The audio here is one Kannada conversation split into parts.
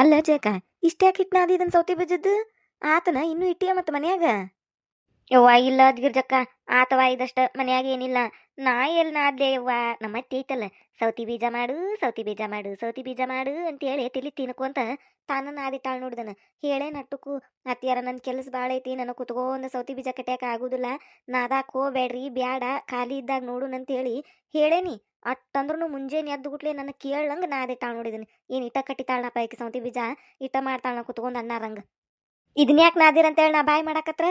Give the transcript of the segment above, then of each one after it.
ಅಲ್ಲ ಜೇಕ, ಇಷ್ಟ್ಯಾಕೆ ಹಿಟ್ಟು ನಾದಿದನ್ ಸೌತಿ ಬೀಜದ್ದು? ಆತನ ಇನ್ನೂ ಇಟ್ಟಿಯ ಮತ್ತು ಮನ್ಯಾಗ? ಯವ್ವ ಇಲ್ಲ ಗಿರ್ಜಕ್ಕ, ಆತವ ಇದಷ್ಟ ಮನ್ಯಾಗ ಏನಿಲ್ಲ. ನಾ ಎಲ್ಲಿ ನಾದ್ಲೆ ಯವ್ವ, ನಮ್ಮ ಅತ್ತಿ ಐತಲ್ಲ, ಸೌತಿ ಬೀಜ ಮಾಡು ಸೌತಿ ಬೀಜ ಮಾಡು ಸೌತಿ ಬೀಜ ಮಾಡು ಅಂತೇಳಿ ತಿಳಿ ತಿನ್ಕೊಂತ ತಾನ ನಾದಿಟ್ಟಾಳ ನೋಡಿದನ. ಹೇಳೇ ನಟ್ಟುಕು ಅತ್ತಿಯಾರ ನನ್ನ ಕೆಲಸ ಭಾಳ ಐತಿ, ನನಗೆ ಕುತ್ಕೊಂಡ್ ಸೌತಿ ಬೀಜ ಕಟ್ಯಾಕ ಆಗುದಿಲ್ಲ, ನಾದಾಕ್ ಹೋಗ್ಬೇಡ್ರಿ ಬ್ಯಾಡ, ಖಾಲಿ ಇದ್ದಾಗ ನೋಡುನ್ ಅಂತೇಳಿ ಹೇಳೇನಿ. ಅಟ್ಟಂದ್ರೂ ಮುಂಜಾನೆ ಎದ್ದು ಗುಟ್ಲೆ ನನ್ನ ಕೇಳಂಗ ನಾದಿಟ್ಟಾಳ ನೋಡಿದನಿ. ಏನ್ ಇಟ್ಟ ಕಟ್ಟಿತಾಳನಪ್ಪ ಈಕಿ ಸೌತಿ ಬೀಜ, ಇಟ್ಟ ಮಾಡ್ತಾಳ ಕುತ್ಕೊಂಡ್ ಅನ್ನಾರಂಗ. ಇದನ್ಯಾಕೆ ನಾದಿರಂತೇಳಿ ನಾ ಬಾಯ್ ಮಾಡಾಕತ್ರ.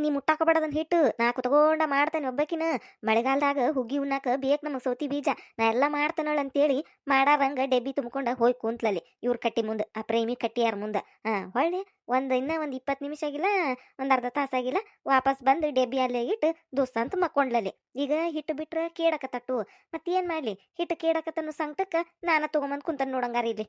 ನೀ ಮುಟ್ಟಾಕಬೇಡದನ್ ಹಿಟ್ಟು, ನಾ ಕುತ್ಕೊಂಡ ಮಾಡ್ತೇನೆ ಒಬ್ಬಕಿನ. ಮಳೆಗಾಲದಾಗ ಹುಗ್ಗಿ ಉಣ್ಣಾಕ ಬೇಕು ನಮಗೆ ಸೌತಿ ಬೀಜ, ನಾ ಎಲ್ಲ ಮಾಡ್ತೇನಳ ಅಂತೇಳಿ ಮಾಡಾರಂಗ ಡೆಬ್ಬಿ ತುಂಬ್ಕೊಂಡ ಹೋಗಿ ಕುಂತ್ಲಲ್ಲಿ ಇವ್ರ ಕಟ್ಟಿ ಮುಂದೆ, ಆ ಪ್ರೇಮಿ ಕಟ್ಟಿಯಾರ ಮುಂದೆ. ಹೊಳ್ಳಿ ಇನ್ನೂ ಒಂದು 20 ನಿಮಿಷ ಆಗಿಲ್ಲ, ಒಂದು ಅರ್ಧ ತಾಸಾಗಿಲ್ಲ, ವಾಪಸ್ ಬಂದು ಡೆಬ್ಬಿ ಅಲ್ಲೇ ಇಟ್ಟು ದೋಸ್ತ ಅಂತ ಮಕ್ಕೊಂಡ್ಲಲ್ಲಿ. ಈಗ ಹಿಟ್ಟು ಬಿಟ್ರೆ ಕೇಡಕತ್ತಟ್ಟು, ಮತ್ತೇನು ಮಾಡಲಿ, ಹಿಟ್ಟು ಕೇಡಕತ್ತನ್ನು ಸಂಕಟಕ್ಕೆ ನಾನ ತೊಗೊಂಬಂದು ಕುಂತನ್ ನೋಡಂಗಾರ ಇಲ್ಲಿ.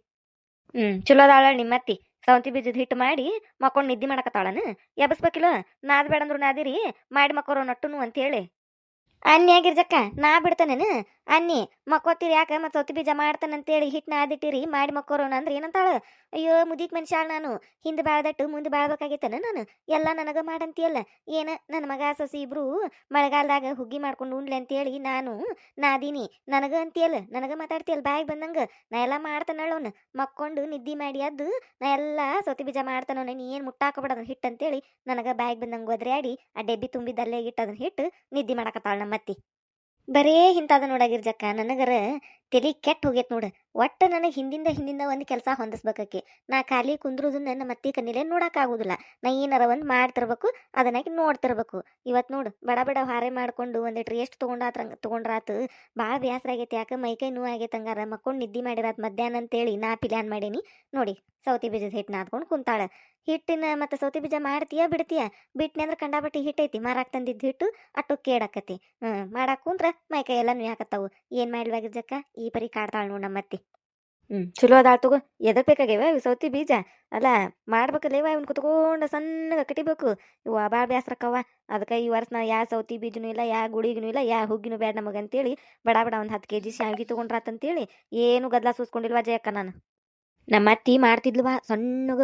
ಚಲೋ ಅದಾಳ ನಿಮ್ಮತ್ತಿ. ಸೌಂತಿ ಬೀಜದ ಹಿಟ್ಟು ಮಾಡಿ ಮಕ್ಕೊಂಡು ನಿದ್ದೆ ಮಾಡಕತ್ತಾಳನ? ಎಬಸ್ಬೇಕಿಲ್ಲ, ನಾದ್ ಬೇಡಂದ್ರು ನಾದಿರಿ, ಮಾಡಿ ಮಕ್ಕೋರೋ ನಟ್ಟುನು ಅಂತೇಳಿ. ಅನ್ನಿ ಆಗಿರ್ಜಕ್ಕ, ನಾ ಬಿಡ್ತಾನೇನು? ಅನ್ನಿ ಮಕ್ಕೋತೀರಿ ಯಾಕೆ, ಮತ್ತೆ ಸೌತಿ ಬೀಜ ಮಾಡ್ತಾನಂತೇಳಿ ಹಿಟ್ಟು ನಾದಿಟ್ಟಿರಿ ಮಾಡಿ ಮಕ್ಕೋರೋಣ ಅಂದ್ರೆ ಏನಂತಾಳ? ಅಯ್ಯೋ ಮುದಿಕ್ ಮನುಷ್ಯಾಳ ನಾನು, ಹಿಂದೆ ಬಾಳ್ದಟ್ಟು ಮುಂದೆ ಬಾಳ್ಬೇಕಾಗೈತನ ನಾನು? ಎಲ್ಲ ನನಗ ಮಾಡಂತಿಯಲ್ಲ. ಏನ ನನ್ನ ಮಗ ಸೊಸಿ ಇಬ್ರು ಮಳೆಗಾಲದಾಗ ಹುಗ್ಗಿ ಮಾಡ್ಕೊಂಡು ಉಣ್ಲಿ ಅಂತೇಳಿ ನಾನು ನಾದೀನಿ, ನನಗ ಅಂತಿಯಲ್ಲ, ನನಗ ಮಾತಾಡ್ತಿಯಲ್ಲ ಬಾಯಿಗೆ ಬಂದಂಗ. ನಾ ಎಲ್ಲ ಮಾಡ್ತಾನಳ್ಳವನು, ಮಕ್ಕೊಂಡು ನಿದ್ದಿ ಮಾಡಿ ಅದ್ದು ನಾ ಎಲ್ಲ ಸೌತಿ ಬೀಜ ಮಾಡ್ತಾನವನ, ನೀ ಏನು ಮುಟ್ಟಾಕಬೇಡದ ಹಿಟ್ಟು ಅಂತೇಳಿ ನನಗ ಬಾಯಿಗೆ ಬಂದಂಗೆ ಒದ್ರಾಡಿ ಆ ಡೆಬ್ಬಿ ತುಂಬಿದ್ದಲ್ಲೇ ಇಟ್ಟು ಅದನ್ನ ಹಿಟ್ಟು ನಿದ್ದಿ ಮಾಡಕತ್ತಾಳ ನಮ್ಮತ್ತಿ. ಬರೇ ಹಿಂತಾದ ನೋಡಾಗಿರ್ಜಕ್ಕ, ನನಗರ ತಲಿ ಕೆಟ್ಟ ಹೋಗೈತ್ ನೋಡು. ಒಟ್ಟು ನನಗೆ ಹಿಂದಿಂದ ಒಂದು ಕೆಲಸ ಹೊಂದಿಸ್ಬೇಕಾಕಿ. ನಾ ಖಾಲಿ ಕುಂದ್ರುದನ್ನ ನಮ್ಮ ಅತ್ತಿ ಕಣ್ಣಿಲೆ ನೋಡೋಕ್ಕಾಗೋದಿಲ್ಲ. ನಾ ಏನಾರ ಒಂದು ಮಾಡ್ತಿರ್ಬೇಕು, ಅದನ್ನಾಕಿ ನೋಡ್ತಿರ್ಬೇಕು. ಇವತ್ತು ನೋಡು ಬಡ ಬಡ ಹಾರೆ ಮಾಡ್ಕೊಂಡು ಒಂದಿಟ್ಟು ರೆಸ್ಟ್ ತೊಗೊಂಡ್ರಾತು. ಭಾಳ ಬೇಸರ ಆಗೈತಿ, ಯಾಕೆ ಮೈಕೈ ನೋವು ಆಗೈತೆ ಹಂಗಾರ, ಮಕ್ಕೊಂಡು ನಿದ್ದೆ ಮಾಡಿರಾತ್ ಮಧ್ಯಾಹ್ನ ಅಂತೇಳಿ ನಾ ಪ್ಲ್ಯಾನ್ ಮಾಡೀನಿ. ನೋಡಿ ಸೌತಿ ಬೀಜದ ಹಿಟ್ಟು ನಾದ್ಕೊಂಡು ಕುಂತಾಳ. ಹಿಟ್ಟಿನ ಮತ್ತು ಸೌತಿ ಬೀಜ ಮಾಡ್ತೀಯಾ ಬಿಡ್ತೀಯಾ? ಬಿಟ್ನಿ ಅಂದ್ರೆ ಕಂಡಾಬಟ್ಟಿ ಹಿಟ್ಟೈತಿ, ಮಾರಾಕ್ ತಂದಿದ್ದು ಹಿಟ್ಟು ಅಟ್ಟು ಕೇಡಾಕತಿ. ಮಾಡಾಕ್ ಕುಂತ್ರ ಮೈಕೈ ಎಲ್ಲ ನುಯ್ಯಾಕತ್ತಾವು. ಏನು ಮಾಡ್ಲಿವಾಗಿರ್ಜಕ್ಕ, ಈ ಪರಿ ಕಾಡ್ತಾಳ ನೋಡು ನಮ್ಮತ್ತಿ. ಚಲೋ ಅದಾಳ ತಗೋ. ಎದಕ್ ಬೇಕಾಗ್ಯಾವ ಇವು ಸೌತಿ ಬೀಜ? ಅಲ್ಲ ಮಾಡ್ಬೇಕಲ್ಲೇವ, ಇವ್ನ ಕುತ್ಕೊಂಡು ಸಣ್ಣಗೆ ಕಟಿಬೇಕು. ಇವು ಭಾಳ ಬ್ಯಾಸ್ರಕ್ಕವ. ಅದಕ್ಕೆ ಈ ವರ್ಷ ನಾ ಯಾ ಸೌತಿ ಬೀಜನೂ ಇಲ್ಲ, ಯಾ ಗುಳಿಗೂ ಇಲ್ಲ, ಯಾ ಹುಗ್ಗಿನೂ ಬೇಡ ನಮಗಂತೇಳಿ ಬಡ ಬಡ ಒಂದು 10 kg ಶಾವಿಗೆ ತೊಗೊಂಡ್ರಾತಂತೇಳಿ ಏನು ಗದ್ಲ ಸೂಸ್ಕೊಂಡಿಲ್ವಾ ಜಯಕ್ಕ ನಾನು. ನಮ್ಮ ಅತ್ತಿ ಮಾಡ್ತಿದ್ಲವ ಸಣ್ಣಗ,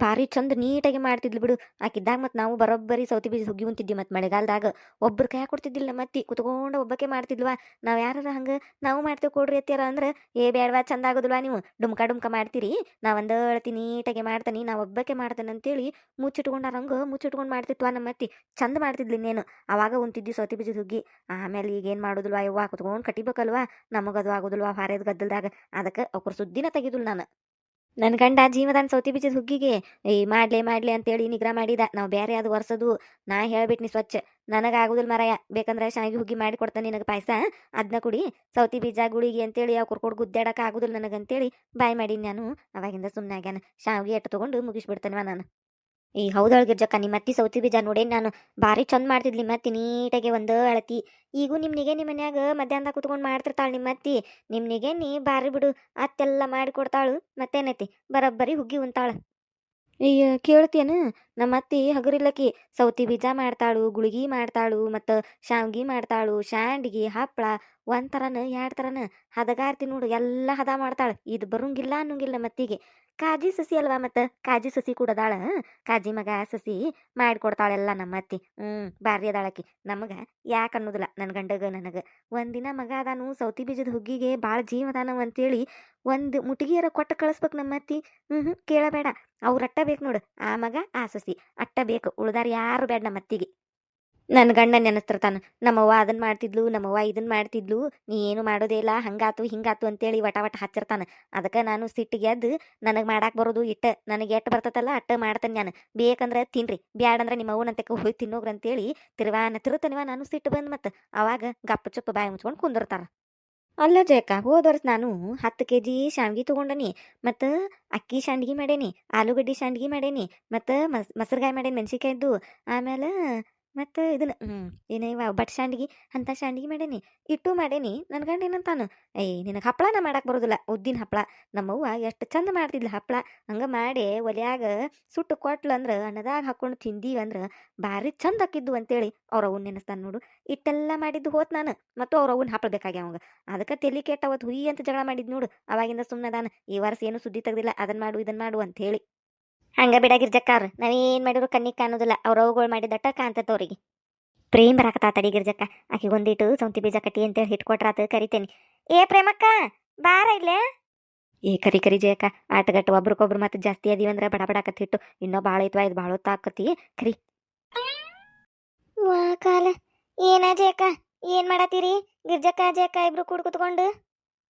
ಭಾರಿ ಚಂದ ನೀಟಾಗಿ ಮಾಡ್ತಿದ್ಲು ಬಿಡು. ಆಕಿದ್ದಾಗ ಮತ್ತು ನಾವು ಬರೋಬ್ಬರಿ ಸೌತಿ ಬೀಜ ಹುಗ್ಗಿ ಉಂತಿದ್ವಿ. ಮತ್ತು ಮಳೆಗಾಲದಾಗ ಒಬ್ರು ಕೈ ಕೊಡ್ತಿದ್ದಿಲ್ಲ ನಮ್ಮ ಅತ್ತಿ, ಕುತ್ಕೊಂಡು ಒಬ್ಬಕ್ಕೆ ಮಾಡ್ತಿದ್ಲ್ವ. ನಾವು ಯಾರ ಹಂಗೆ ನಾವು ಮಾಡ್ತೇವೆ ಕೊಡ್ರಿ ಅತ್ಯಾರ ಅಂದ್ರೆ, ಏ ಬೇಡವಾ ಚಂದ ಆಗೋದಿಲ್ವಾ ನೀವು ಡುಮ್ಕ ಮಾಡ್ತೀರಿ, ನಾ ಒಂದು ಅಳತಿ ನೀಟಾಗಿ ಮಾಡ್ತೀನಿ, ನಾ ಒಬ್ಬಕ್ಕೆ ಮಾಡ್ತೇನೆ ಅಂತೇಳಿ ಮುಚ್ಚಿಟ್ಕೊಂಡು ಮಾಡ್ತಿತ್ವ ನಮ್ಮ ಅತ್ತಿ. ಚಂದ ಮಾಡ್ತಿದ್ಲಿ ಇನ್ನೇನು. ಅವಾಗ ಉಂತಿದ್ವಿ ಸೌತಿ ಬೀಜದ ಹುಗ್ಗಿ. ಆಮೇಲೆ ಈಗ ಏನು ಮಾಡೋದಿಲ್ವಾ ಯವ್ವ, ಕುತ್ಕೊಂಡು ಕಟಿಬೇಕಲ್ವಾ, ನಮಗದು ಆಗೋದಿಲ್ವಾ ಹಾರೇದು ಗದ್ದಲ್ದಾಗ. ಅದಕ್ಕೆ ಅವ್ರ ಸುದ್ದಿನ ತೆಗಿದಿಲ್ಲ ನಾನು. ನನ್ನ ಗಂಡ ಜೀವದಾನ್ ಸೌತಿ ಬೀಜದ ಹುಗ್ಗಿಗೆ ಮಾಡ್ಲಿ ಅಂತೇಳಿ ನಿಗ್ರಹ ಮಾಡಿದ. ನಾವು ಬೇರೆ ಅದು ವರ್ಷದು. ನಾ ಹೇಳ್ಬಿಟ್ನಿ ಸ್ವಚ್ಛ, ನನಗಾಗುದಿಲ್ಲ ಮರಯ, ಬೇಕಂದ್ರೆ ಶಾವಿಗೆ ಹುಗ್ಗಿ ಮಾಡಿ ಕೊಡ್ತಾನೆ ನಿನಗೆ ಪಾಯಸ, ಅದನ್ನ ಕುಡಿ. ಸೌತಿ ಬೀಜ ಗುಳಿಗೆ ಅಂತೇಳಿ ಅವು ಕುರ್ಕೊಡ್ ಗುದ್ದಾಡಕ್ಕೆ ಆಗುದಿಲ್ಲ ನನಗಂತೇಳಿ ಬಾಯ್ ಮಾಡೀನಿ ನಾನು. ಅವಾಗಿಂದ ಸುಮ್ಮನೆ ಆಗ್ಯಾನ. ಶಾವಿಗೆ ಎಟ್ಟು ತೊಗೊಂಡು ಮುಗಿಸ್ಬಿಡ್ತಾನವ ನಾನು. ಹೌದೊಳಗಿರ್ಜಕ್ಕ, ನಿಮ್ಮ ಅತ್ತಿ ಸೌತಿ ಬೀಜ ನೋಡೇನಿ ನಾನು, ಭಾರಿ ಚಂದ ಮಾಡ್ತಿದ್ಲಿ ನಿಮ್ಮ ಅತ್ತಿ ನೀಟಾಗಿ ಒಂದು ಅಳತಿ. ಈಗೂ ನಿಮ್ಮ ಮನ್ಯಾಗ ಮಧ್ಯಾಹ್ನದಾಗ ಕುತ್ಕೊಂಡು ಮಾಡ್ತಿರ್ತಾಳೆ ನಿಮ್ಮ ಅತ್ತಿ. ನಿಮ್ನಿಗೆ ಭಾರಿ ಬಿಡು, ಅತ್ತೆಲ್ಲ ಮಾಡಿ ಕೊಡ್ತಾಳು, ಮತ್ತೇನೈತಿ ಬರೋಬ್ಬರಿ ಹುಗ್ಗಿ ಉಂತಾಳ. ಅಯ್ಯ ಕೇಳ್ತೇನು, ನಮ್ಮ ಅತ್ತಿ ಹಗರಿಲ್ಲಕಿ ಸೌತಿ ಬೀಜ ಮಾಡ್ತಾಳು, ಗುಳಿಗಿ ಮಾಡ್ತಾಳು, ಮತ್ತು ಶಾವ್ಗಿ ಮಾಡ್ತಾಳು, ಶಾಂಡ್ಗಿ ಹಪ್ಪಳ, ಒಂಥರನ ಎರಡು ಥರನ ಹದಗಾರ್ತಿ ನೋಡು, ಎಲ್ಲ ಹದ ಮಾಡ್ತಾಳೆ. ಇದು ಬರೋಂಗಿಲ್ಲ ಅನ್ನೋಂಗಿಲ್ಲ ಮತ್ತಿಗೆ. ಕಾಜಿ ಸಸಿ ಅಲ್ವಾ, ಮತ್ತು ಕಾಜಿ ಸಸಿ ಕೂಡ ಅದಾಳ. ಕಾಜಿ ಮಗ ಸಸಿ ಮಾಡಿಕೊಡ್ತಾಳೆಲ್ಲ ನಮ್ಮ ಅತ್ತಿ. ಬಾರಿ ಅದಾಳಕಿ. ನಮಗೆ ಯಾಕೆ ಅನ್ನೋದಿಲ್ಲ ನನ್ನ ಗಂಡಗ ನನಗೆ. ಒಂದಿನ ಮಗ ಅದಾನು ಸೌತಿ ಬೀಜದ ಹುಗ್ಗಿಗೆ ಭಾಳ ಜೀವ ಅದಾನವ ಅಂತೇಳಿ ಒಂದು ಮುಟಿಗೆಯರ ಕೊಟ್ಟು ಕಳಿಸ್ಬೇಕು ನಮ್ಮ ಅತ್ತಿ. ಕೇಳಬೇಡ, ಅವ್ರ ಅಟ್ಟ ಬೇಕು ನೋಡು, ಆ ಮಗ ಆ ಸಸಿ ಅಟ್ಟ ಬೇಕು, ಉಳ್ದಾರ ಯಾರು ಬೇಡ ನಮ್ಮ ಅತ್ತಿಗೆ. ನನ್ನ ಗಂಡ ನೆನೆಸ್ತಿರ್ತಾನ, ನಮ್ಮವ್ವ ಅದನ್ನ ಮಾಡ್ತಿದ್ಲು, ನಮ್ಮವ್ವ ಇದನ್ನ ಮಾಡ್ತಿದ್ಲು, ನೀ ಏನು ಮಾಡೋದೇ ಇಲ್ಲ, ಹಂಗಾತು ಹಿಂಗಾತು ಅಂತೇಳಿ ವಟ ಹಚ್ಚಿರ್ತಾನ. ಅದಕ್ಕೆ ನಾನು ಸಿಟ್ಟಿಗೆ ಎದ್ದು ನನಗೆ ಮಾಡಾಕ್ ಬರೋದು ಇಟ್ಟ, ನನಗೆ ಎಟ್ಟು ಬರ್ತತಲ್ಲ ಅಟ್ಟ ಮಾಡ್ತೇನೆ ನಾನು. ಬೇಕಂದ್ರೆ ತಿನ್ರಿ, ಬ್ಯಾಡಂದ್ರೆ ನಿಮ್ಮ ಅವ್ವನಂತಕ್ಕೆ ಹೋಗಿ ತಿನ್ನೋಗ್ರಿ ಅಂತೇಳಿ ತಿರುತ್ತನಿವ ನಾನು ಸಿಟ್ಟು ಬಂದು. ಮತ್ತು ಅವಾಗ ಗಪ್ಪ ಚುಪ್ಪ ಬಾಯಿ ಮುಚ್ಕೊಂಡು ಕುಂದಿರ್ತಾರ. ಅಲ್ಲ ಜಯಕ್ಕ, ಹೋದ ವರ್ಷ ನಾನು 10 kg ಶಾವ್ಗಿ ತೊಗೊಂಡನಿ, ಮತ್ತು ಅಕ್ಕಿ ಶಾಂಡ್ಗಿ ಮಾಡೇನಿ, ಆಲೂಗಡ್ಡಿ ಶಾಂಡ್ಗಿ ಮಾಡೇನಿ, ಮತ್ತು ಮೊಸರುಗಾಯಿ ಮಾಡೇನಿ ಮೆಣಸಿಕಾಯ್ದು. ಆಮೇಲೆ ಮತ್ತು ಇದನ್ನ ಏನೇ ಇವ ಬಟ್ ಶಾಂಡ್ಗಿ ಅಂಥ ಶಾಂಡ್ಗಿ ಮಾಡೇನಿ ಇಟ್ಟು ಮಾಡೇನಿ. ನನ್ನ ಗಂಡ ಏನಂತಾನು, ಏಯ್ ನಿನಗೆ ಹಪ್ಪಳನ ಮಾಡಕ್ಕೆ ಬರೋದಿಲ್ಲ, ಉದ್ದಿನ ಹಪ್ಪಳ. ನಮ್ಮವ್ವ ಎಷ್ಟು ಚಂದ ಮಾಡ್ತಿದ್ಲು ಹಪ್ಪಳ. ಹಂಗೆ ಮಾಡಿ ಒಲ್ಯಾಗ ಸುಟ್ಟು ಕೊಟ್ಲು ಅಂದ್ರೆ ಅನ್ನದಾಗ ಹಾಕ್ಕೊಂಡು ತಿಂದೀವಿ ಅಂದ್ರೆ ಭಾರಿ ಚಂದ ಆಕಿದ್ದು ಅಂತೇಳಿ ಅವ್ರ ಅವ್ನ ನೆನೆಸ್ತಾನೆ ನೋಡು. ಇಟ್ಟೆಲ್ಲ ಮಾಡಿದ್ದು ಹೋತ್ ನಾನು, ಮತ್ತು ಅವ್ರ ಅವ್ನ ಹಪ್ಪಳ ಬೇಕಾಗ್ಯಾವ ಅವಂಗ. ಅದಕ್ಕೆ ತಲೆ ಕೆಟ್ಟ ಅವತ್ತು ಹುಯಿ ಅಂತ ಜಗಳ ಮಾಡಿದ್ ನೋಡು. ಅವಾಗಿಂದ ಸುಮ್ಮನದಾನ. ಈ ವರ್ಷ ಏನು ಸುದ್ದಿ ತೆಗ್ದಿಲ್ಲ, ಅದನ್ನ ಮಾಡು ಇದನ್ನ ಮಾಡು ಅಂತ ಹೇಳಿ. ಹಂಗ ಬಿಡಾಗಿರ್ಜಕ್ಕಾರ ನಾವೇನ್ ಮಾಡಿದ್ರು ಕಣ್ಣಿಗೆ ಕಾಣೋದಿಲ್ಲ, ಅವ್ರ ಅವುಗಳು ಮಾಡಿದಟ್ಟ ಕಾಣ್ತತ್ ಅವ್ರಿಗೆ. ಪ್ರೇಮ್ ಬರಾಕತ್ತ ತಡಿ ಗಿರ್ಜಕ್ಕ, ಆಕಿ ಒಂದಿಟ್ಟು ಸೌಂತಿ ಬೀಜ ಕಟ್ಟಿ ಅಂತೇಳಿ ಹಿಟ್ಕೊಟ್ರಾತ ಕರಿತೇನಿ. ಏ ಪ್ರೇಮಕ್ಕ, ಬಾರ ಇಲ್ಲೇ. ಏ ಕರಿ ಕರಿ ಜಯಕ್ಕ, ಆಟಗಟ್ಟು ಒಬ್ರಿಗೊಬ್ರು ಮತ್ತೆ ಜಾಸ್ತಿ ಅದೀವಂದ್ರ ಬಡ ಬಡಾಕತ್ ಹಿಟ್ಟು ಇನ್ನೂ ಭಾಳ ಐತ್ವಾ, ಇದು ಭಾಳ ಹೊತ್ತಾಕತಿ ಕರಿ. ವಾ ಕಾಲ, ಏನ ಜಯಕ್ಕ, ಏನ್ ಮಾಡತ್ತೀರಿ ಗಿರ್ಜಕ್ಕ ಜಯಕ್ಕ ಇಬ್ರು ಕೂಡ್ ಕುತ್ಕೊಂಡು?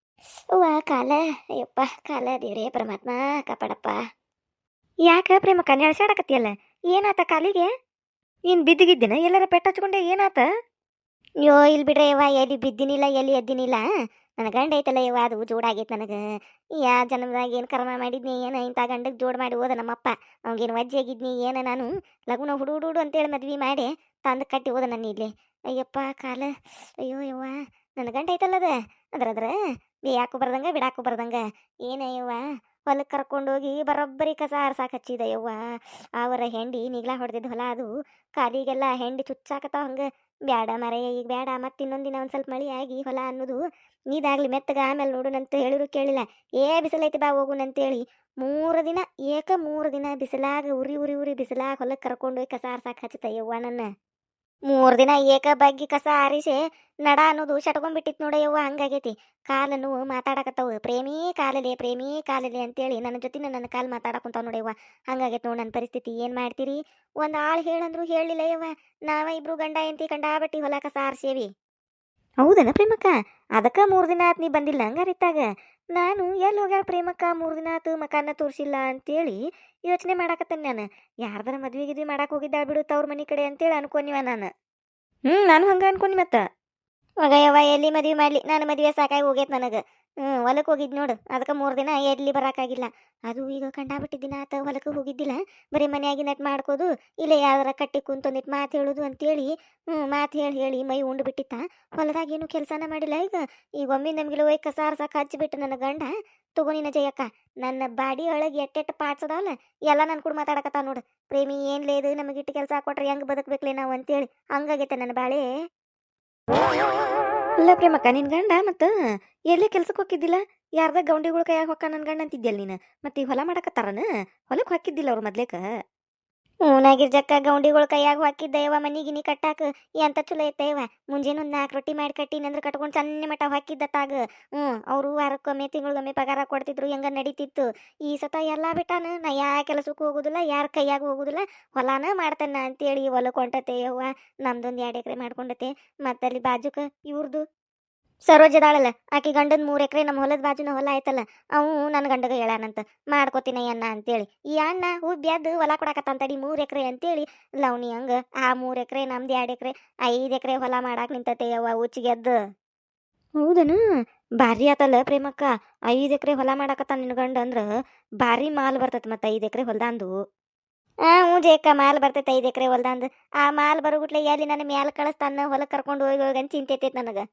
ವಾ ಕಾಲ, ಅಯ್ಯಪ್ಪ ಕಾಲ, ದೇವ್ರೇ ಪರಮಾತ್ಮ ಕಾಪಾಡಪ್ಪ. ಯಾಕ ಪ್ರೇಮಕ್ಕ ನೆಳ್ಸಾಡಕತ್ತಿಯಲ್ಲ, ಏನಾತ ಕಾಲಿಗೆ? ಏನ್ ಬಿದ್ದಿಗಿದ್ದೀನ ಎಲ್ಲಾರ ಪೆಟ್ಟ ಹಚ್ಕೊಂಡೆ, ಏನಾತ? ಯೋ ಇಲ್ಲಿ ಬಿಡ್ರೆ ಯವ್ವ, ಎಲ್ಲಿ ಬಿದ್ದಿನಿಲ್ಲ ಎಲ್ಲಿ ಎದ್ದಿನಿಲ್ಲ. ನನ್ನ ಗಂಡ ಐತಲ್ಲ ಯವ್ವ, ಅದು ಜೋಡಾಗೈತೆ ನನಗೆ. ಯಾ ಜನ್ಮದಾಗ ಏನು ಕರ್ಮ ಮಾಡಿದ್ನಿ ಏನು ಇಂಥ ಗಂಡಗೆ ಜೋಡು ಮಾಡಿ ಹೋದ ನಮ್ಮಪ್ಪ. ಅವ್ಗೇನು ವಜ್ಜೆ ಆಗಿದ್ನಿ ಏನು ನಾನು ಲಗುನ ಹುಡು ಹುಡು ಅಂತೇಳಿ ಮದ್ವೆ ಮಾಡಿ ತಂದು ಕಟ್ಟಿ ಹೋದ ನನ್ನ ಇಲ್ಲಿ. ಅಯ್ಯಪ್ಪ ಕಾಲ, ಅಯ್ಯೋ ಯವ್ವ, ನನ್ನ ಗಂಡ ಐತಲ್ಲದ ಅದ್ರ ಬೇಯಾಕು ಬರ್ದಂಗ ಬಿಡಾಕು ಬರ್ದಂಗ. ಏನ ಯವ್ವ, ಹೊಲಕ್ಕೆ ಕರ್ಕೊಂಡೋಗಿ ಬರೋಬ್ಬರಿ ಕಸ ಆರ್ಸಾಕ್ ಹಚ್ಚಿದ ಯವ್ವ. ಅವರ ಹೆಂಡಿ ನಿಗ್ಲಾ ಹೊಡೆದಿದ್ದು ಹೊಲ ಅದು, ಕಾಲಿಗೆಲ್ಲ ಹೆಂಡಿ ಚುಚ್ಚಾಕತ್ತಾವ ಹಂಗೆ. ಬ್ಯಾಡ ಮರೆಯ ಈಗ ಬ್ಯಾಡ, ಮತ್ತೆ ಇನ್ನೊಂದು ದಿನ ಒಂದು ಸ್ವಲ್ಪ ಮಳೆ ಆಗಿ ಹೊಲ ಅನ್ನೋದು ಇದಾಗ್ಲಿ ಮೆತ್ತಗ ಆಮೇಲೆ ನೋಡುನಂತ ಹೇಳಿದ್ರು ಕೇಳಿಲ್ಲ. ಏ ಬಿಸಿಲೈತಿ ಬಾ ಹೋಗುನಂತೇಳಿ 3 ದಿನ, 3 ದಿನ ಬಿಸಿಲಾಗ ಉರಿ ಉರಿ ಉರಿ ಬಿಸಿಲಾಗ ಹೊಲಕ್ಕೆ ಕರ್ಕೊಂಡೋಗಿ ಕಸ ಆರ್ಸಾಕ್ ಹಚ್ಚತ ಯವ್ವ ನನ್ನ. 3 ದಿನ ಬಗ್ಗಿ ಕಸ ಆರಿಸಿ ನಡ ಅನ್ನೋದು ಶಟ್ಕೊಂಡ್ಬಿಟ್ಟಿತ್ತು ನೋಡಯ್ಯವ್ವ. ಹಂಗಾಗೈತಿ ಕಾಲನ್ನು ಮಾತಾಡಕತ್ತವು, ಪ್ರೇಮಿ ಕಾಲಲೆ ಅಂತೇಳಿ ನನ್ನ ಜೊತೆ ನನ್ನ ಕಾಲು ಮಾತಾಡಕುಂತಾವ ನೋಡಯ್ಯವ್ವ. ಹಂಗಾಗೈತೆ ನೋಡಿ ನನ್ನ ಪರಿಸ್ಥಿತಿ. ಏನು ಮಾಡ್ತೀರಿ, ಒಂದು ಆಳು ಹೇಳಂದ್ರು ಹೇಳಿಲ್ಲ ಯವ್ವ. ನಾವ ಇಬ್ರು ಗಂಡ ಎಂತಿ ಕಂಡಾಬಟ್ಟಿ ಹೊಲ ಕಸ ಆರ್ಸೇವಿ. ಹೌದನ ಪ್ರೇಮಕ್ಕ, ಅದಕ್ಕೆ 3 ದಿನ ಆತು ನೀ ಬಂದಿಲ್ಲ ಹಂಗಾರಿತ್ತಾಗ. ನಾನು ಎಲ್ಲಿ ಹೋಗ್ಯಾಳ ಪ್ರೇಮಕ್ಕ, 3 ದಿನ ಆತು ಮಕಾನ ತೋರಿಸಿಲ್ಲ ಅಂತೇಳಿ ಯೋಚನೆ ಮಾಡಾಕತ್ತೇನೆ ನಾನು. ಯಾರ್ದಾರ ಮದ್ವೆ ಗಿದ್ವಿ ಮಾಡಕ್ಕೆ ಹೋಗಿದ್ದಾಳ ಬಿಡು ತವ್ರ ಮನೆ ಕಡೆ ಅಂತೇಳಿ ಅನ್ಕೊನಿವ ನಾನು. ನಾನು ಹಂಗೆ ಅನ್ಕೊನಿ ಮತ್ತೆ. ಮಗಯವ್ವ ಎಲ್ಲಿ ಮದ್ವೆ ಮಾಡ್ಲಿ, ನಾನು ಮದುವೆ ಸಾಕಾಗಿ ಹೋಗೈತೆ ನನಗೆ. ಹೊಲಕ್ಕೆ ಹೋಗಿದ್ದು ನೋಡು, ಅದಕ್ಕೆ 3 ದಿನ ಎಲ್ಲಿ ಬರೋಕ್ಕಾಗಿಲ್ಲ. ಅದು ಈಗ ಕಂಡಾಬಿಟ್ಟು ದಿನ ಆತ ಹೊಲಕ್ಕೆ ಹೋಗಿದ್ದಿಲ್ಲ, ಬರೀ ಮನೆಯಾಗಿ ನೆಟ್ ಮಾಡ್ಕೋದು, ಇಲ್ಲ ಯಾವ್ದಾರ ಕಟ್ಟಿ ಕುಂತೊಂದಿಟ್ಟು ಮಾತು ಹೇಳೋದು ಅಂತೇಳಿ. ಮಾತು ಹೇಳಿ ಹೇಳಿ ಮೈ ಉಂಡು ಬಿಟ್ಟಿತ್ತ. ಹೊಲದಾಗ ಏನು ಕೆಲಸನ ಮಾಡಿಲ್ಲ ಈಗ ಒಮ್ಮೆ ನಮಗಿಲ್ಲ ಹೋಗಿ ಕಸ ಆರ್ಸಕ್ಕೆ ಹಚ್ಚಿಬಿಟ್ಟು ನನ್ನ ಗಂಡ. ತಗೋನಿನ ಜಯಕ್ಕ, ನನ್ನ ಬಾಡಿ ಒಳಗೆ ಎಟ್ಟೆಟ್ಟು ಪಾರ್ಟ್ಸ್ ಅದಾವಲ್ಲ ಎಲ್ಲ ನನ್ನ ಕೂಡ ಮಾತಾಡಕತ್ತ ನೋಡು. ಪ್ರೇಮಿ ಏನ್ಲೇ ಇದು, ನಮಗಿಟ್ಟು ಕೆಲಸ ಕೊಟ್ರೆ ಹೆಂಗೆ ಬದುಕಬೇಕ್ಲೇ ನಾವು ಅಂತೇಳಿ. ಹಂಗಾಗೈತೆ ನನ್ನ ಬಾಳೆ. ಅಲ್ಲ ಪ್ರೇಮಕ್ಕ, ನಿನ್ ಗಂಡ ಮತ್ತು ಎಲ್ಲೇ ಕೆಲ್ಸಕ್ಕೆ ಹೋಗಿದ್ದಿಲ್ಲ, ಯಾರ್ದಾಗ ಗೌಂಡಿಗಳು ಕೈಯಾಗ ಹೊಕ್ಕ ನನ್ನ ಗಂಡ ಅಂತಿದ್ಯಲ್ಲ ನೀನು. ಮತ್ತೆ ಈಗ ಹೊಲ ಮಾಡಕತ್ತಾರನ, ಹೊಲಕ್ಕೆ ಹಾಕಿದ್ದಿಲ್ಲ ಅವ್ರ ಮೊದ್ಲೇಕ? ನಾಗಿರ್ಜಕ್ಕ ಗೌಂಡಿಗಳು ಕೈಯಾಗ ಹಾಕಿದ್ದೆಯವ, ಮನಿಗಿನಿ ಕಟ್ಟಾಕ ಎಂತ ಚಲೋ ಐತೆಯವ. ಮುಂಜಾನೆ ಒಂದು 4 ರೊಟ್ಟಿ ಮಾಡಿ ಕಟ್ಟಿನಂದ್ರೆ ಕಟ್ಕೊಂಡು ಸಣ್ಣ ಮಟ್ಟ ಹಾಕಿದ್ದತ್ತಾಗ. ಅವರು ವಾರಕ್ಕೊಮ್ಮೆ ತಿಂಗಳಿಗೊಮ್ಮೆ ಪಗಾರ ಕೊಡ್ತಿದ್ರು, ಹೆಂಗ ನಡೀತಿತ್ತು. ಈ ಸತ ಎಲ್ಲ ಬಿಟ್ಟಾನ, ನಾ ಯಾ ಕೆಲಸಕ್ಕೂ ಹೋಗುದಿಲ್ಲ, ಯಾರ ಕೈಯಾಗ ಹೋಗುದಿಲ್ಲ, ಹೊಲಾನ ಮಾಡ್ತಾನ ಅಂತೇಳಿ ಹೊಲಕ್ಕೆ ಹೊಂಟತೆ ಯವ್ವ. ನಮ್ದೊಂದು 2 ಎಕರೆ ಮಾಡ್ಕೊಂಡತೆ. ಮತ್ತಲ್ಲಿ ಬಾಜುಕ ಇವ್ರದು ಸರೋಜದಾಳಲ್ಲ, ಆಕಿ ಗಂಡನ 3 ಎಕರೆ ನಮ್ಮ ಹೊಲದ ಬಾಜುನ ಹೊಲ ಆಯ್ತಲ್ಲ, ಅವು ನನ್ನ ಗಂಡಗ ಹೇಳಾನಂತ ಮಾಡ್ಕೋತೀನಿ ಅಣ್ಣ ಅಂತೇಳಿ. ಈ ಅಣ್ಣ ಹುಬ್ಬ್ಯಾದ್ದು ಹೊಲ ಕೊಡಕತ್ತಂತಡಿ 3 ಎಕರೆ ಅಂತೇಳಿ. ಲವ್ನಿ ಹಂಗ ಆ 3 ಎಕರೆ ನಮ್ದು 2 ಎಕರೆ 5 ಎಕರೆ ಹೊಲ ಮಾಡಾಕ್ ನಿಂತತೆ ಯವ್ವ ಹುಚ್ಚಿಗೆದ್ದು. ಹೌದನು, ಭಾರಿ ಆತಲ್ಲ ಪ್ರೇಮಕ್ಕ. 5 ಎಕರೆ ಹೊಲ ಮಾಡಾಕತ್ತ ನಿನ್ನ ಗಂಡ ಅಂದ್ರ ಭಾರಿ ಮಾಲ್ ಬರ್ತೈತಿ ಮತ್ತೆ 5 ಎಕರೆ ಹೊಲ್ದಾಂದು. ಹ್ಞೂ ಜೇಕ, ಮಾಲ್ ಬರ್ತೈತೆ 5 ಎಕರೆ ಹೊಲ್ದಾಂದು. ಆ ಮಾಲ್ ಬರೋಗುಟ್ಲೆ ಎಲ್ಲಿ ನನ್ನ ಮ್ಯಾಲ ಕಳಿಸ್ತಾನ, ಹೊಲಕ್ಕೆ ಕರ್ಕೊಂಡು ಹೋಗಿ ಹೋಗಿ ಅಂತ ಚಿಂತೆ ಐತೈತೆ ನನಗೆ.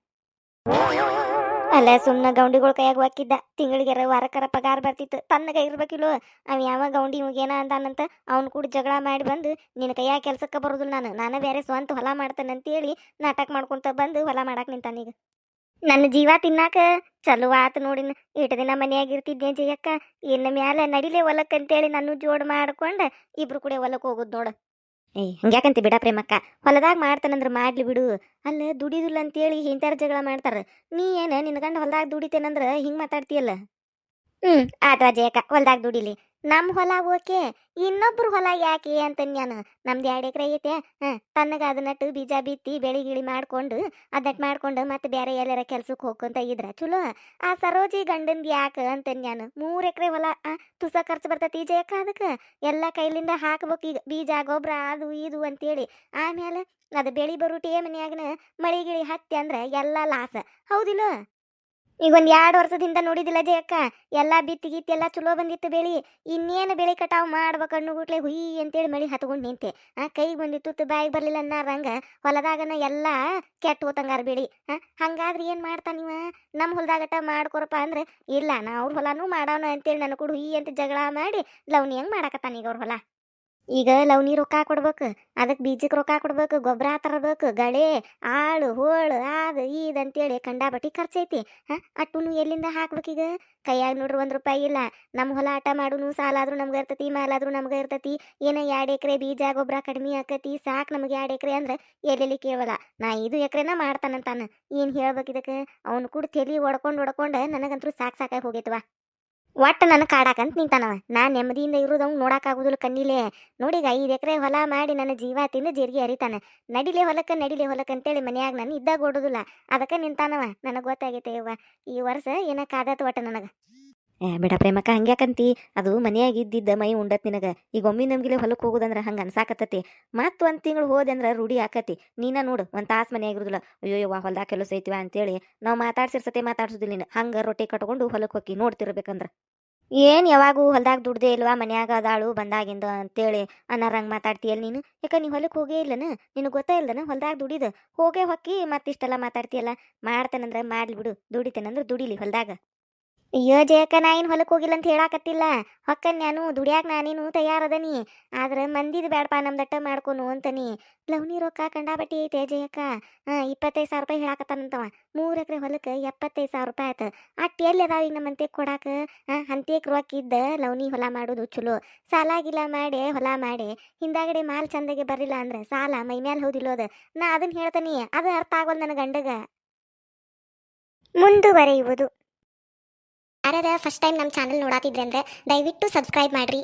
ಅಲ್ಲ ಸುಮ್ಮನೆ ಗೌಂಡಿಗಳ ಕೈಯಾಗ ಹಾಕಿದ್ದ, ತಿಂಗಳಿಗೆ ವಾರಕ್ಕರ ಪಗಾರ ಬರ್ತಿತ್ತು, ತನ್ನಗ ಇರ್ಬೇಕಿಲ್ಲೋ. ಅವ ಯಾವ ಗೌಂಡಿ ಮುಗೇನ ಅಂದಾನಂತ ಅವ್ನು ಕೂಡ ಜಗಳ ಮಾಡಿ ಬಂದು ನಿನ್ನ ಕೈಯಾಗ ಕೆಲ್ಸಕ್ಕೆ ಬರೋದಿಲ್ಲ, ನಾನು ಬೇರೆ ಸ್ವಂತ ಹೊಲ ಮಾಡ್ತೇನೆ ಅಂತೇಳಿ ನಾಟಕ ಮಾಡ್ಕೊಂತ ಬಂದು ಹೊಲ ಮಾಡಾಕ್ ನಿಂತಾನೀಗ. ನನ್ನ ಜೀವ ತಿನ್ನಾಕ ಚಲೋ ಆತು ನೋಡಿನ. ಇಟ್ಟು ದಿನ ಮನೆಯಾಗಿರ್ತಿದ್ದೆ ಜಯಕ್ಕ, ಇನ್ನು ಮ್ಯಾಲೆ ನಡಿಲೆ ಹೊಲಕ್ಕೆ ಅಂತೇಳಿ ನಾನು ಜೋಡು ಮಾಡ್ಕೊಂಡು ಇಬ್ರು ಕೂಡ ಹೊಲಕ್ಕೆ ಹೋಗುದು ನೋಡು. ಏಯ್ ಹಂಗ್ಯಾಕಂತಿ ಬಿಡ ಪ್ರೇಮಕ್ಕ, ಹೊಲದಾಗ ಮಾಡ್ತಾನಂದ್ರೆ ಮಾಡ್ಲಿ ಬಿಡು. ಅಲ್ಲ ದುಡಿದಿಲ್ಲ ಅಂತೇಳಿ ಹಿಂತಾರ ಜಗಳ ಮಾಡ್ತಾರ. ನೀ ಏನ ನಿನ್ನ ಗಂಡ ಹೊಲದಾಗ ದುಡಿತೇನಂದ್ರೆ ಹಿಂಗೆ ಮಾತಾಡ್ತೀಯಲ್ಲ. ಆತ ಜಯಕ್ಕ, ಹೊಲ್ದಾಗ ದುಡಿಲಿ, ನಮ್ಮ ಹೊಲ ಓಕೆ, ಇನ್ನೊಬ್ರು ಹೊಲ ಯಾಕೆ ಅಂತ ನಾನು. ನಮ್ದು 2 ಎಕರೆ ಐತೆ. ತನ್ನಗ ಅದನ್ನಟ್ಟು ಬೀಜ ಬಿತ್ತಿ ಬೆಳಿ ಗಿಳಿ ಮಾಡ್ಕೊಂಡು ಅದಟ್ಟು ಮಾಡ್ಕೊಂಡು ಮತ್ತೆ ಬೇರೆ ಎಲ್ಲಾರ ಕೆಲ್ಸಕ್ಕೆ ಹೋಗ್ಕೊಂತ ಇದ್ರ ಚಲೋ. ಆ ಸರೋಜಿ ಗಂಡಂದು ಯಾಕೆ ಅಂತ ನಾನು. 3 ಎಕರೆ ಹೊಲ ತುಸ ಖರ್ಚು ಬರ್ತೈತಿ ಜಯಕ್ಕ, ಅದಕ್ಕೆ ಎಲ್ಲ ಕೈಲಿಂದ ಹಾಕ್ಬೇಕು ಈಗ ಬೀಜ ಗೊಬ್ಬರ ಅದು ಇದು ಅಂತೇಳಿ. ಆಮೇಲೆ ಅದು ಬೆಳಿ ಬರೋ ಟೇಮನ್ಯಾಗನ ಮಳಿ ಗಿಳಿ ಹತ್ತಿ ಅಂದ್ರೆ ಎಲ್ಲ ಲಾಸ್, ಹೌದಿಲ್ಲ? ಈಗ ಒಂದ್ 2 ವರ್ಷದಿಂದ ನೋಡಿದಿಲ್ಲ ಜಯಕ್ಕ, ಎಲ್ಲಾ ಬಿತ್ತಿ ಗಿತ್ತಿ ಎಲ್ಲಾ ಚಲೋ ಬಂದಿತ್ತು ಬೆಳಿ. ಇನ್ನೇನು ಬೆಳಿ ಕಟಾವ್ ಮಾಡ್ಬೇಕು ಅನ್ನುಗುಟ್ಲೆ ಹುಯ್ ಅಂತೇಳಿ ಮಳಿ ಹತ್ಕೊಂಡ್ ನಿಂತೆ. ಕೈಗೆ ಬಂದಿತ್ತು ಬಾಯಿಗೆ ಬರ್ಲಿಲ್ಲ ಅನ್ನಾರಂಗ ಹೊಲದಾಗನ ಎಲ್ಲಾ ಕೆಟ್ಟ ಹೋತಂಗಾರ ಬೆಳಿ. ಹಂಗಾದ್ರೆ ಏನ್ ಮಾಡ್ತಾ ನೀವ? ನಮ್ಮ ಹೊಲದಾಗಟ ಮಾಡ್ಕೊರಪ್ಪ ಅಂದ್ರೆ ಇಲ್ಲ, ನಾ ಅವ್ರ ಹೊಲಾನು ಮಾಡೋಣ ಅಂತೇಳಿ ನನ್ನ ಕೂಡ ಹುಯ್ ಅಂತ ಜಗಳ ಮಾಡಿ ಲವ್ನಿ ಹೆಂಗ್ ಮಾಡಾಕತ್ತಾನ ಈಗ ಅವ್ರ ಹೊಲ. ಈಗ ಲವ್ನಿ ರೊಕ್ಕ ಕೊಡ್ಬೇಕು, ಅದಕ್ಕೆ ಬೀಜಕ್ಕೆ ರೊಕ್ಕ ಕೊಡ್ಬೇಕು, ಗೊಬ್ಬರ ತರಬೇಕು, ಗಳೆ ಆಳು ಹೋಳು ಅದು ಇದು ಅಂತೇಳಿ ಕಂಡಾಬಟ್ಟಿ ಖರ್ಚೈತಿ. ಅಟ್ಟುನು ಎಲ್ಲಿಂದ ಹಾಕ್ಬೇಕೀಗ? ಕೈಯಾಗ ನೋಡ್ರಿ 1 ರೂಪಾಯಿ ಇಲ್ಲ. ನಮ್ಮ ಹೊಲ ಆಟ ಮಾಡುನು ಸಾಲಾದ್ರೂ ನಮ್ಗೆ ಇರ್ತತಿ, ಮಾಲಾದ್ರೂ ನಮ್ಗೆ ಇರ್ತತಿ. ಏನ 2 ಎಕರೆ ಬೀಜ ಗೊಬ್ಬರ ಕಡಿಮೆ ಆಕತಿ, ಸಾಕು ನಮಗೆ 2 ಎಕರೆ ಅಂದ್ರೆ ಎಲ್ಲೆಲ್ಲಿ ಕೇಳಲ್ಲ. ನಾ 5 ಎಕರೆನ ಮಾಡ್ತಾನಂತಾನ. ಏನು ಹೇಳ್ಬೇಕು ಇದಕ್ಕೆ? ಅವ್ನು ಕೂಡ ತಲಿ ಒಡ್ಕೊಂಡು ನನಗಂತೂ ಸಾಕಾಗಿ ಹೋಗೈತವ. ಒಟ್ಟು ನನ್ನ ಕಾಡಾಕಂತ ನಿಂತಾನವ. ನಾ ನೆಮ್ಮದಿಯಿಂದ ಇರೋದವ್ ನೋಡಕ್ಕಾಗುದಿಲ್ಲ ಕಣ್ಣಿಲೆ. ನೋಡಿಗ 5 ಎಕರೆ ಹೊಲ ಮಾಡಿ ನನ್ನ ಜೀವ ತಿಂದು ಜೀರಿಗೆ ಹರಿತಾನೆ. ನಡಿಲೆ ಹೊಲಕ್ಕೆ ಅಂತೇಳಿ ಮನ್ಯಾಗ ನಾನು ಇದ್ದಾಗ ಓಡೋದಿಲ್ಲ. ಅದಕ್ಕೆ ನಿಂತಾನವ. ನನಗೆ ಗೊತ್ತಾಗೈತೆ ಯವ್ವ, ಈ ವರ್ಷ ಏನ ಕಾದತ್ ಒಟ್ಟು ನನಗೆ. ಬಿಡ ಪ್ರೇಮಕ್ಕ, ಹಂಗ್ಯಾಕಂತಿ? ಅದು ಮನ್ಯಾಗ ಇದ್ದಿದ್ದ ಮೈ ಉಂಡತ್ ನಿನಗ. ಈಗ ಒಮ್ಮೆ ನಮ್ಗಿಲೆ ಹೊಲಕ್ಕೆ ಹೋಗೋದಂದ್ರೆ ಹಂಗೆ ಅನ್ಸಾಕತ್ತತಿ. ಮತ್ 1 ತಿಂಗಳು ಹೋದೆ ಅಂದ್ರೆ ರೂಢಿ ಆಕತಿ. ನೀನ ನೋಡು, 1 ತಾಸು ಮನ್ಯಾಗಿರುದಿಲ್ಲ. ಅಯ್ಯೋ ಯವ್ವ ಹೊಲ್ದಾಗ ಕೆಲಸ ಐತಿವ ಅಂತೇಳಿ ನಾವು ಮಾತಾಡ್ಸಿರ್ಸತೆ ಮಾತಾಡ್ಸುದಿಲ್ಲ. ನೀನು ಹಂಗ ರೊಟ್ಟಿ ಕಟ್ಕೊಂಡು ಹೊಲಕ್ಕೆ ಹೋಗಿ ನೋಡ್ತಿರ್ಬೇಕಂದ್ರ ಏನ್ ಯಾವಾಗೂ ಹೊಲ್ದಾಗ ದುಡ್ದೇ ಇಲ್ವಾ, ಮನ್ಯಾಗ ಅದಾಳು ಬಂದಾಗಿಂದ ಅಂತೇಳಿ ಅನ್ನಾರಂಗ್ ಮಾತಾಡ್ತೀಯಲ್ಲ ನೀನು. ಯಾಕ ನೀ ಹೊಲಕ್ಕೆ ಹೋಗೇ ಇಲ್ಲನ? ನಿನಗೆ ಗೊತ್ತಾ ಇಲ್ದನ ಹೊಲ್ದಾಗ ದುಡಿದ ಹೋಗೇ ಹೊಕ್ಕಿ ಮತ್ತಿಷ್ಟೆಲ್ಲ ಮಾತಾಡ್ತೀಯಲ್ಲ. ಮಾಡ್ತೇನಂದ್ರೆ ಮಾಡ್ಲಿ ಬಿಡು, ದುಡಿತೇನಂದ್ರೆ ದುಡಿಲಿ ಹೊಲ್ದಾಗ. ಅಯ್ಯೋ ಜಯಕ್ಕ, ನಾ ಏನು ಹೊಲಕ್ಕೆ ಹೋಗಿಲ್ಲ ಅಂತ ಹೇಳಾಕತ್ತಿಲ್ಲ. ಹೊಕ್ಕನ್ ನಾನು ದುಡಿಯಾಕ ನಾನೇನು ತಯಾರದನಿ. ಆದ್ರೆ ಮಂದಿದ್ ಬ್ಯಾಡಪ್ಪ, ನಮ್ದಟ್ಟ ಮಾಡ್ಕೊನು ಅಂತನಿ. ಲವ್ನಿ ರೊಕ್ಕ ಕಂಡಾಬಟ್ಟಿ ಐತೆ ಜಯಕ್ಕ. 25,000 ರೂಪಾಯಿ ಹೇಳಾಕತ್ತಾನಂತವ. 3 ಎಕರೆ ಹೊಲಕ್ಕೆ 75,000 ರೂಪಾಯಿ ಆಯ್ತು. ಅಟ್ಟು ಎಲ್ಲಿ ಅದಾವ ಈಗ ನಮ್ಮಂತೆ ಕೊಡಾಕ? ಹಂತೇಕ್ ರೊಕ್ಕ ಇದ್ದ ಲವ್ನಿ ಹೊಲ ಮಾಡೋದು ಚಲೋ. ಸಾಲಾಗಿಲ್ಲ ಮಾಡಿ ಹೊಲ ಮಾಡಿ ಹಿಂದಾಗಡೆ ಮಾಲ್ ಚಂದಗೆ ಬರಲಿಲ್ಲ ಅಂದ್ರೆ ಸಾಲ ಮೈ ಮ್ಯಾಲ ಹೋದಿಲ್ಲೋದು. ನಾ ಅದನ್ನ ಹೇಳ್ತಾನಿ, ಅದು ಅರ್ಥ ಆಗೋಲ್ ನನ್ನ ಗಂಡಗ. ಮುಂದುವರೆಯುವುದು. ಯಾರಾರ ಫಸ್ಟ್ ಟೈಮ್ ನಮ್ಮ ಚಾನಲ್ ನೋಡಾತಿದ್ರೆ ಅಂದ್ರೆ ದಯವಿಟ್ಟು ಸಬ್ಸ್ಕ್ರೈಬ್ ಮಾಡ್ರಿ.